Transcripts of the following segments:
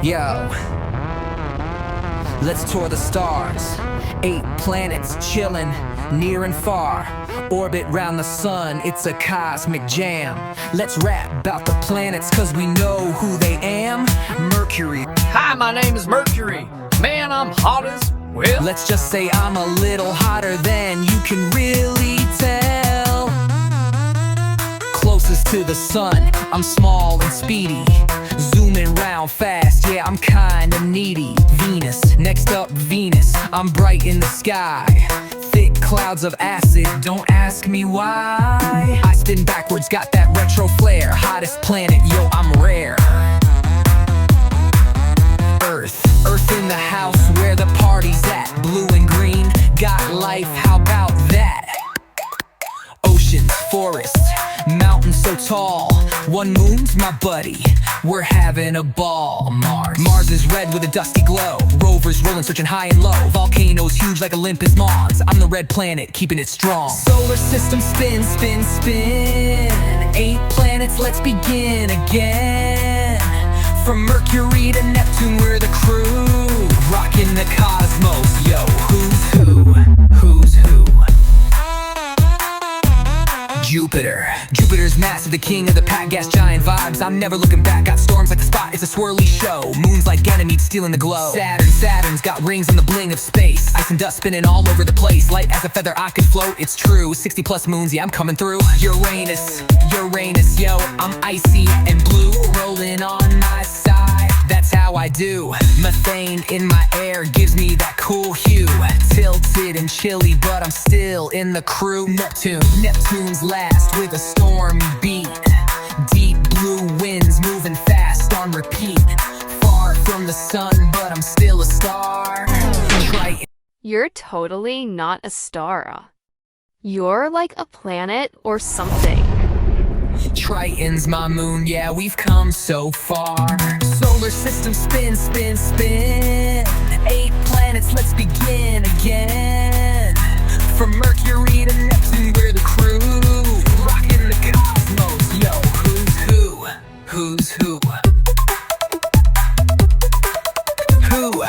Yo, let's tour the stars. 8 planets chillin', near and far. Orbit round the sun, it's a cosmic jam. Let's rap about the planets cause we know who they am. Mercury. Hi, my name is Mercury. Man, I'm hot as well. Let's just say I'm a little hotter than you can really tell. Closest to the sun, I'm small and speedy. Zooming round fast, yeah, I'm kinda needy. Venus, next up Venus, I'm bright in the sky. Thick clouds of acid, don't ask me why. I spin backwards, got that retro flair. Hottest planet, yo, I'm rare. Earth in the house where the party's at. Blue and green, got life, how about that? Oceans, forests, mountains so tall. One moon's my buddy, we're having a ball. Mars is red with a dusty glow. Rovers rolling, searching high and low. Volcanoes huge like Olympus Mons. I'm the red planet, keeping it strong. Solar system spin, spin, spin. 8 planets, let's begin again. From Mercury to Neptune, we're the crew. Rocking the cosmos, yo, who's who? Who's who? Jupiter's massive, the king of the pack, gas giant vibes. I'm never looking back, got storms like the spot, it's a swirly show. Moons like Ganymede stealing the glow. Saturn's got rings on the bling of space. Ice and dust spinning all over the place. Light as a feather, I could float, it's true. 60 plus moons, yeah, I'm coming through. Uranus, yo, I'm icy and blue. Rolling on my side, that's how I do. Methane in my air gives me that cool hue. Tilted and chilly, but I'm still in the crew. Neptune's last with a stormy beat. Deep blue winds moving fast on repeat. Far from the sun, but I'm still a star. You're totally not a star. You're like a planet or something. Triton's my moon, yeah, we've come so far. Solar system spin, spin, spin. 8 planets, let's begin again. From Mercury to Neptune, we're the crew. Rocking the cosmos, yo, who's who? Who's who? Who?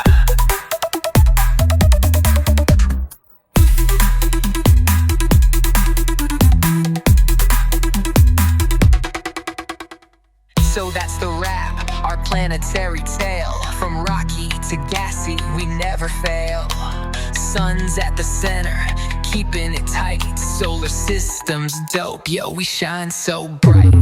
So that's the wrap, our planetary tale. From rocky to gassy, we never fail. Sun's at the center, keeping it tight. Solar system's dope, yo, we shine so bright.